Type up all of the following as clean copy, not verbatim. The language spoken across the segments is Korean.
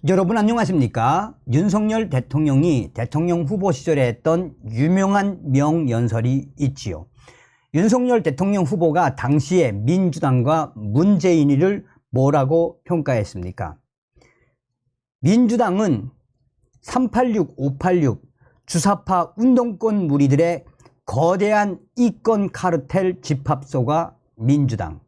여러분 안녕하십니까? 윤석열 대통령이 대통령 후보 시절에 했던 유명한 명연설이 있지요. 윤석열 대통령 후보가 당시에 민주당과 문재인이를 뭐라고 평가했습니까? 민주당은 386, 586 주사파 운동권 무리들의 거대한 이권 카르텔 집합소가 민주당,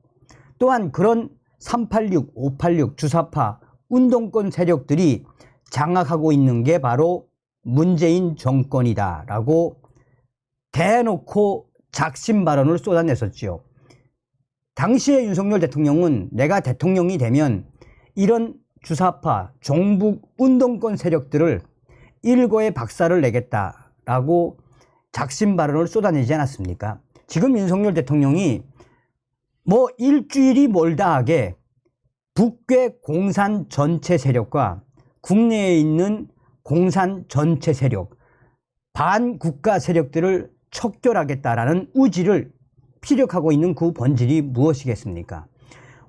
또한 그런 386, 586 주사파 운동권 세력들이 장악하고 있는 게 바로 문재인 정권이다 라고 대놓고 작심 발언을 쏟아냈었지요. 당시에 윤석열 대통령은 내가 대통령이 되면 이런 주사파 종북 운동권 세력들을 일거에 박살을 내겠다라고 작심 발언을 쏟아내지 않았습니까? 지금 윤석열 대통령이 뭐 일주일이 멀다 하게 북괴 공산 전체 세력과 국내에 있는 공산 전체 세력, 반국가 세력들을 척결하겠다라는 의지를 피력하고 있는 그 본질이 무엇이겠습니까?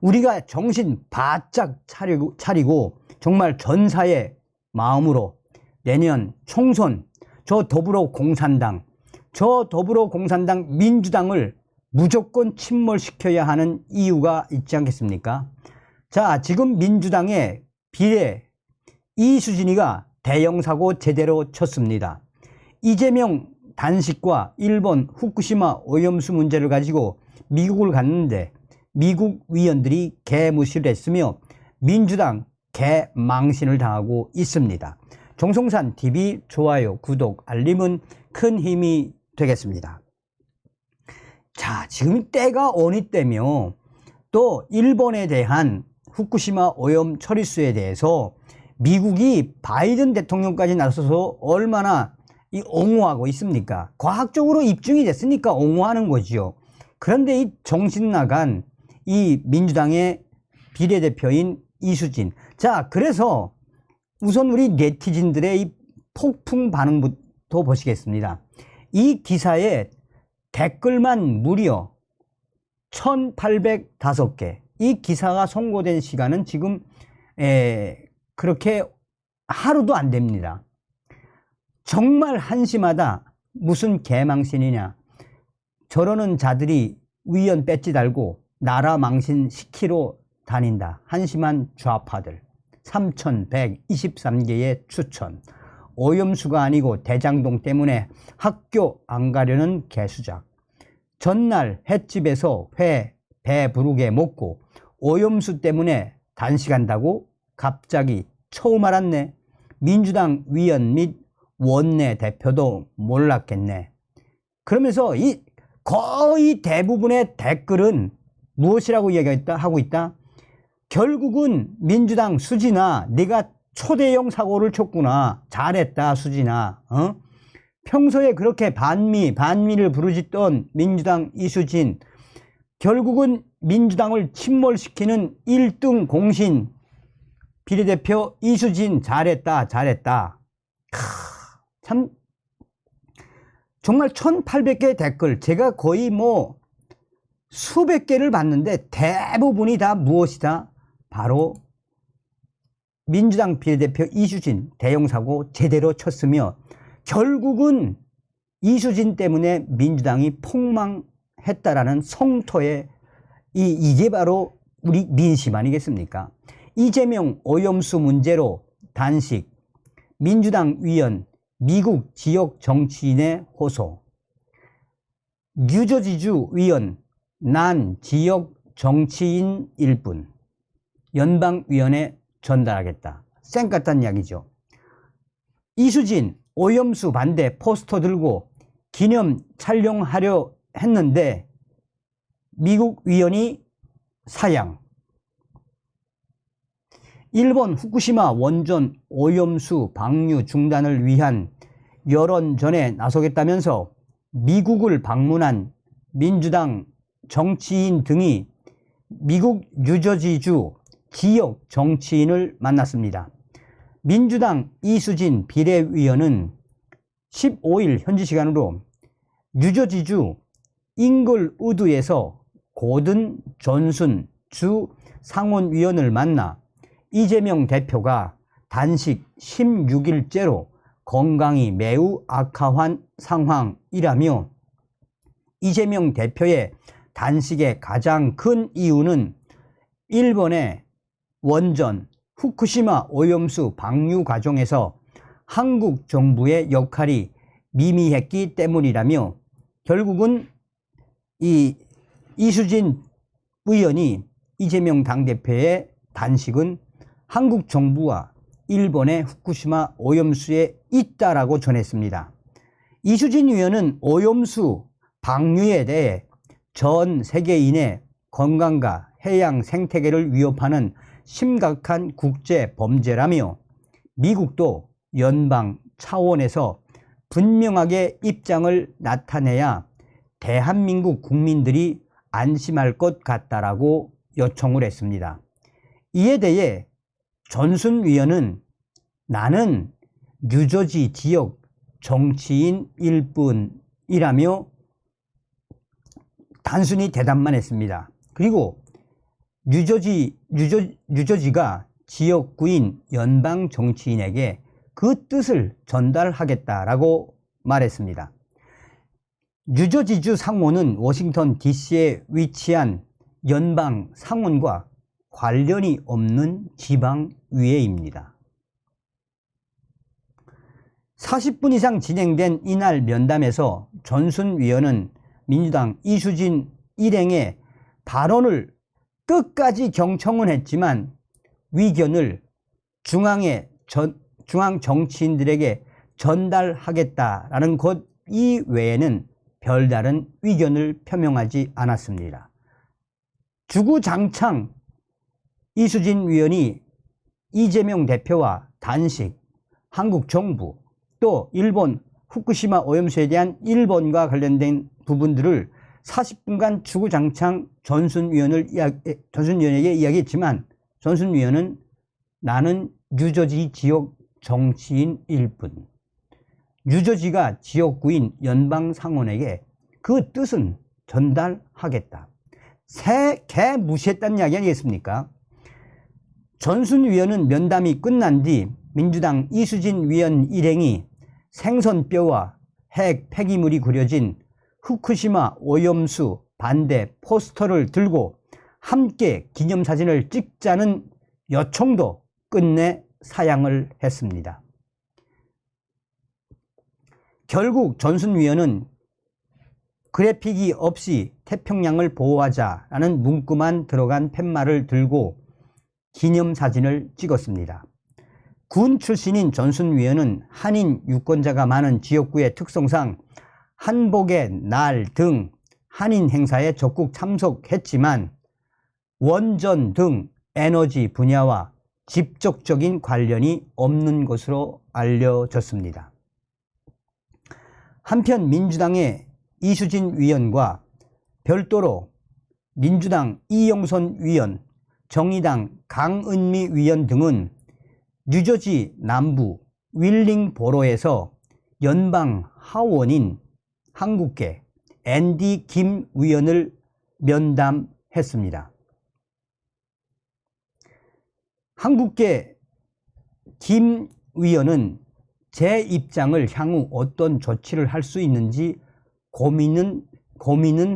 우리가 정신 바짝 차리고 정말 전사의 마음으로 내년 총선 저 더불어공산당 민주당을 무조건 침몰시켜야 하는 이유가 있지 않겠습니까? 자, 지금 민주당의 비례 이수진이가 대형 사고 제대로 쳤습니다. 이재명 단식과 일본 후쿠시마 오염수 문제를 가지고 미국을 갔는데 미국 위원들이 개무시를 했으며 민주당 개망신을 당하고 있습니다. 정성산 TV 좋아요, 구독, 알림은 큰 힘이 되겠습니다. 자, 지금 때가 어느 때며 또 일본에 대한 후쿠시마 오염 처리수에 대해서 미국이 바이든 대통령까지 나서서 얼마나 옹호하고 있습니까? 과학적으로 입증이 됐으니까 옹호하는 거지요. 그런데 이 정신 나간 이 민주당의 비례대표인 이수진. 자, 그래서 우선 우리 네티즌들의 이 폭풍 반응부터 보시겠습니다. 이 기사에 댓글만 무려 1805개. 이 기사가 송고된 시간은 지금 그렇게 하루도 안 됩니다. 정말 한심하다. 무슨 개망신이냐. 저러는 자들이 위원 배지 달고 나라 망신 시키러 다닌다. 한심한 좌파들. 3123개의 추천. 오염수가 아니고 대장동 때문에 학교 안 가려는 개수작. 전날 횟집에서 회 배부르게 먹고 오염수 때문에 단식한다고 갑자기 처음 알았네. 민주당 위원 및 원내 대표도 몰랐겠네. 그러면서 이 거의 대부분의 댓글은 무엇이라고 하고 있다? 결국은 민주당 수진아, 네가 초대형 사고를 쳤구나. 잘했다 수진아. 평소에 그렇게 반미를 부르짖던 민주당 이수진, 결국은 민주당을 침몰시키는 1등 공신 비례대표 이수진 잘했다. 참 정말 1800개의 댓글, 제가 거의 뭐 수백 개를 봤는데 대부분이 다 무엇이다? 바로 민주당 비례대표 이수진 대형 사고 제대로 쳤으며 결국은 이수진 때문에 민주당이 폭망했다라는 성토의 이게 바로 우리 민심 아니겠습니까? 이재명 오염수 문제로 단식, 민주당 위원 미국 지역 정치인의 호소, 뉴저지주 위원 난 지역 정치인일 뿐 연방위원회 전달하겠다. 쌩 같다는 이야기죠. 이수진 오염수 반대 포스터 들고 기념 촬영하려 했는데 미국 위원이 사양. 일본 후쿠시마 원전 오염수 방류 중단을 위한 여론전에 나서겠다면서 미국을 방문한 민주당 정치인 등이 미국 뉴저지주 지역 정치인을 만났습니다. 민주당 이수진 비례위원은 15일 현지 시간으로 뉴저지주 잉글우드에서 고든 존슨 주 상원위원을 만나 이재명 대표가 단식 16일째로 건강이 매우 악화한 상황이라며 이재명 대표의 단식의 가장 큰 이유는 일본의 원전 후쿠시마 오염수 방류 과정에서 한국 정부의 역할이 미미했기 때문이라며 결국은 이수진 의원이 이재명 당대표의 단식은 한국 정부와 일본의 후쿠시마 오염수에 있다라고 전했습니다. 이수진 의원은 오염수 방류에 대해 전 세계인의 건강과 해양 생태계를 위협하는 심각한 국제 범죄라며 미국도 연방 차원에서 분명하게 입장을 나타내야 대한민국 국민들이 안심할 것 같다라고 요청을 했습니다. 이에 대해 존슨 위원은 나는 뉴저지 지역 정치인일 뿐이라며 단순히 대답만 했습니다. 그리고 뉴저지가 지역구인 연방 정치인에게 그 뜻을 전달하겠다라고 말했습니다. 뉴저지주 상원은 워싱턴 DC에 위치한 연방 상원과 관련이 없는 지방의회입니다. 40분 이상 진행된 이날 면담에서 존슨 위원은 민주당 이수진 일행의 발언을 끝까지 경청은 했지만 의견을 중앙 정치인들에게 전달하겠다라는 것 이외에는 별다른 의견을 표명하지 않았습니다. 주구장창 이수진 위원이 이재명 대표와 단식, 한국 정부, 또 일본 후쿠시마 오염수에 대한 일본과 관련된 부분들을 40분간 주구장창 존슨 위원에게 이야기했지만 존슨 위원은 나는 뉴저지 지역 정치인일 뿐, 뉴저지가 지역구인 연방 상원에게 그 뜻은 전달하겠다. 개 무시했다는 이야기 아니겠습니까? 존슨 위원은 면담이 끝난 뒤 민주당 이수진 위원 일행이 생선뼈와 핵 폐기물이 그려진 후쿠시마 오염수 반대 포스터를 들고 함께 기념사진을 찍자는 요청도 끝내 사양을 했습니다. 결국 존슨 위원은 그래픽이 없이 태평양을 보호하자라는 문구만 들어간 팻말을 들고 기념사진을 찍었습니다. 군 출신인 존슨 위원은 한인 유권자가 많은 지역구의 특성상 한복의 날 등 한인 행사에 적극 참석했지만 원전 등 에너지 분야와 직접적인 관련이 없는 것으로 알려졌습니다. 한편 민주당의 이수진 위원과 별도로 민주당 이영선 위원, 정의당 강은미 위원 등은 뉴저지 남부 윌링보로에서 연방 하원인 한국계 앤디 김 위원을 면담했습니다. 한국계 김 위원은 제 입장을 향후 어떤 조치를 할 수 있는지 고민은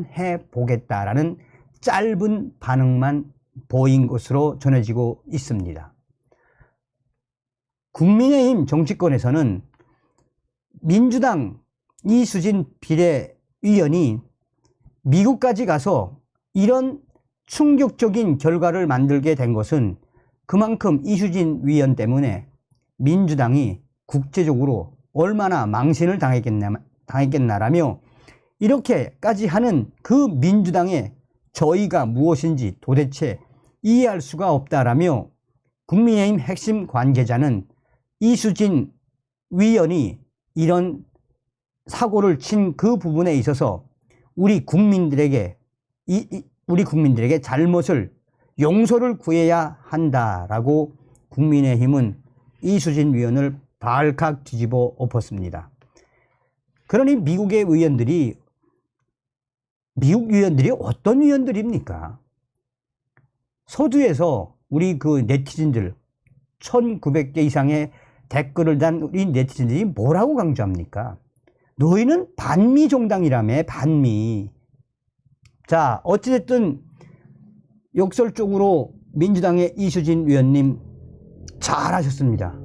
해보겠다라는 짧은 반응만 보인 것으로 전해지고 있습니다. 국민의힘 정치권에서는 민주당 이수진 비례위원이 미국까지 가서 이런 충격적인 결과를 만들게 된 것은 그만큼 이수진 위원 때문에 민주당이 국제적으로 얼마나 망신을 당했겠나라며 이렇게까지 하는 그 민주당의 저의가 무엇인지 도대체 이해할 수가 없다라며 국민의힘 핵심 관계자는 이수진 위원이 이런 사고를 친 그 부분에 있어서 우리 국민들에게 잘못을 용서를 구해야 한다라고 국민의힘은 이수진 위원을 발칵 뒤집어 엎었습니다. 그러니 미국 위원들이 어떤 위원들입니까? 서두에서 우리 그 네티즌들, 1900개 이상의 댓글을 단 우리 네티즌들이 뭐라고 강조합니까? 너희는 반미 정당이라며, 반미. 자, 어찌됐든 역설적으로 민주당의 이수진 위원님 잘하셨습니다.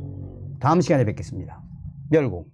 다음 시간에 뵙겠습니다. 열공.